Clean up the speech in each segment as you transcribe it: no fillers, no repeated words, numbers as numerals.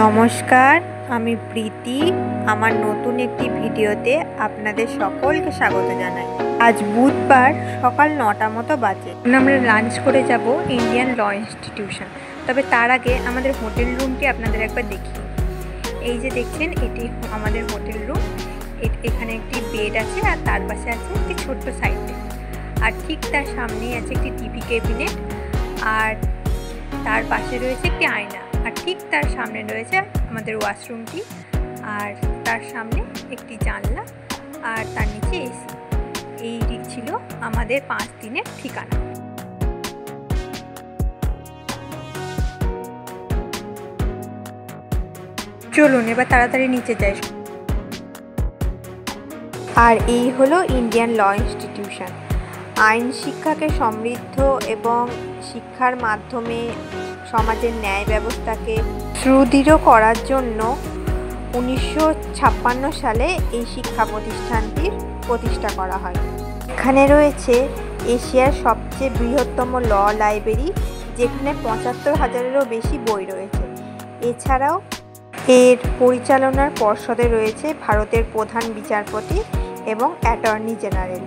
নমস্কার, আমি প্রীতি। আমার নতুন একটি ভিডিওতে আপনাদের সকলকে স্বাগত জানাই। আজ বুধবার সকাল 9টা মতো বাজে। আমরা লাঞ্চ করে যাব ইন্ডিয়ান ল ইনস্টিটিউশন। তবে তার আগে আমাদের হোটেল রুমটি আপনাদের একবার দেখি। এই যে দেখছেন, এটি আমাদের হোটেল রুম। এখানে একটি বেড আছে আর তার পাশে আছে একটি ছোট্ট সাইড বেড, আর ঠিক তার সামনেই আছে একটি টিভি ক্যাবিনেট, আর তার পাশে রয়েছে একটি আয়না, আর ঠিক তার সামনে রয়েছে আমাদের ওয়াশরুমটি, আর তার সামনে একটি জানলা, আর তার নিচে এসি। এই ছিল আমাদের 5 দিনের ঠিকানা। চলুন এবার তাড়াতাড়ি নিচে যাই। আর এই হলো ইন্ডিয়ান ল ইনস্টিটিউশন। আইন শিক্ষাকে সমৃদ্ধ এবং শিক্ষার মাধ্যমে সমাজের ন্যায় ব্যবস্থাকে সুদৃঢ় করার জন্য 1956 সালে এই শিক্ষা প্রতিষ্ঠানটির প্রতিষ্ঠা করা হয়। এখানে রয়েছে এশিয়ার সবচেয়ে বৃহত্তম ল লাইব্রেরি, যেখানে 75,000-এরও বেশি বই রয়েছে। এছাড়াও এর পরিচালনার পর্ষদে রয়েছে ভারতের প্রধান বিচারপতি এবং অ্যাটর্নি জেনারেল।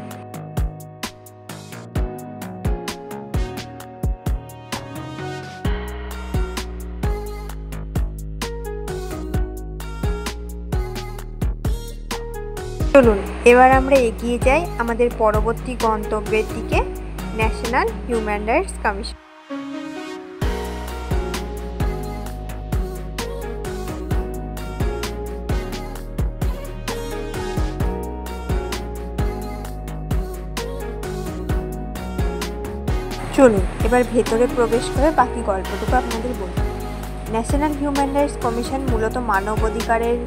চলুন এবার আমরা এগিয়ে যাই আমাদের পরবর্তী গন্তব্যের দিকে, ন্যাশনাল হিউম্যান রাইটস কমিশন। চলুন এবার ভেতরে প্রবেশ করে বাকি গল্পটুকু আপনাদের বলি। ন্যাশনাল হিউম্যান রাইটস কমিশন মূলত মানবাধিকারের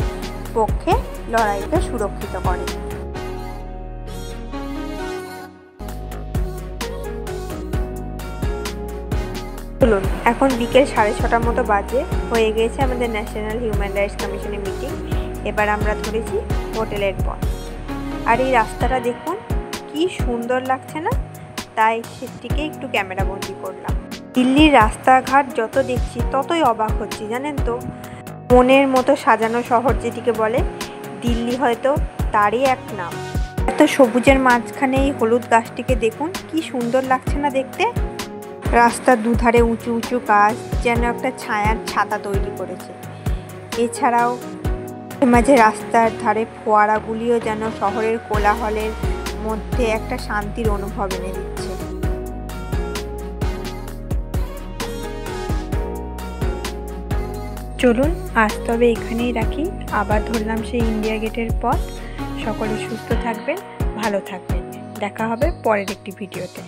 পক্ষে লড়াইকে সুরক্ষিত করে। চলুন, এখন বিকেল 6:30 মতো বাজে, হয়ে গিয়েছে আমাদের ন্যাশনাল হিউম্যান রাইটস কমিশনের মিটিং। এবার আমরা ধরেছি হোটেলের পথ। আর এই রাস্তাটা দেখুন কি সুন্দর লাগছে না, তাই সেটিকে একটু ক্যামেরা বন্দি করলাম। দিল্লির রাস্তাঘাট যত দেখছি ততই অবাক হচ্ছি, জানেন তো। মনের মতো সাজানো শহর যেটিকে বলে, দিল্লি হয়তো তারই এক নাম। এত সবুজের মাঝখানে এই হলুদ গাছটিকে দেখুন কি সুন্দর লাগছে না দেখতে। রাস্তার দুধারে উঁচু উঁচু গাছ যেন একটা ছায়ার ছাতা তৈরি করেছে। এছাড়াও মাঝে রাস্তার ধারে ফোয়ারাগুলিও যেন শহরের কোলাহলের মধ্যে একটা শান্তির অনুভব এনে দিচ্ছে। চলুন আজ তবে এখানেই রাখি। আবার ধরলাম সেই ইন্ডিয়া গেটের পথ। সকলে সুস্থ থাকবেন, ভালো থাকবেন। দেখা হবে পরের একটি ভিডিওতে।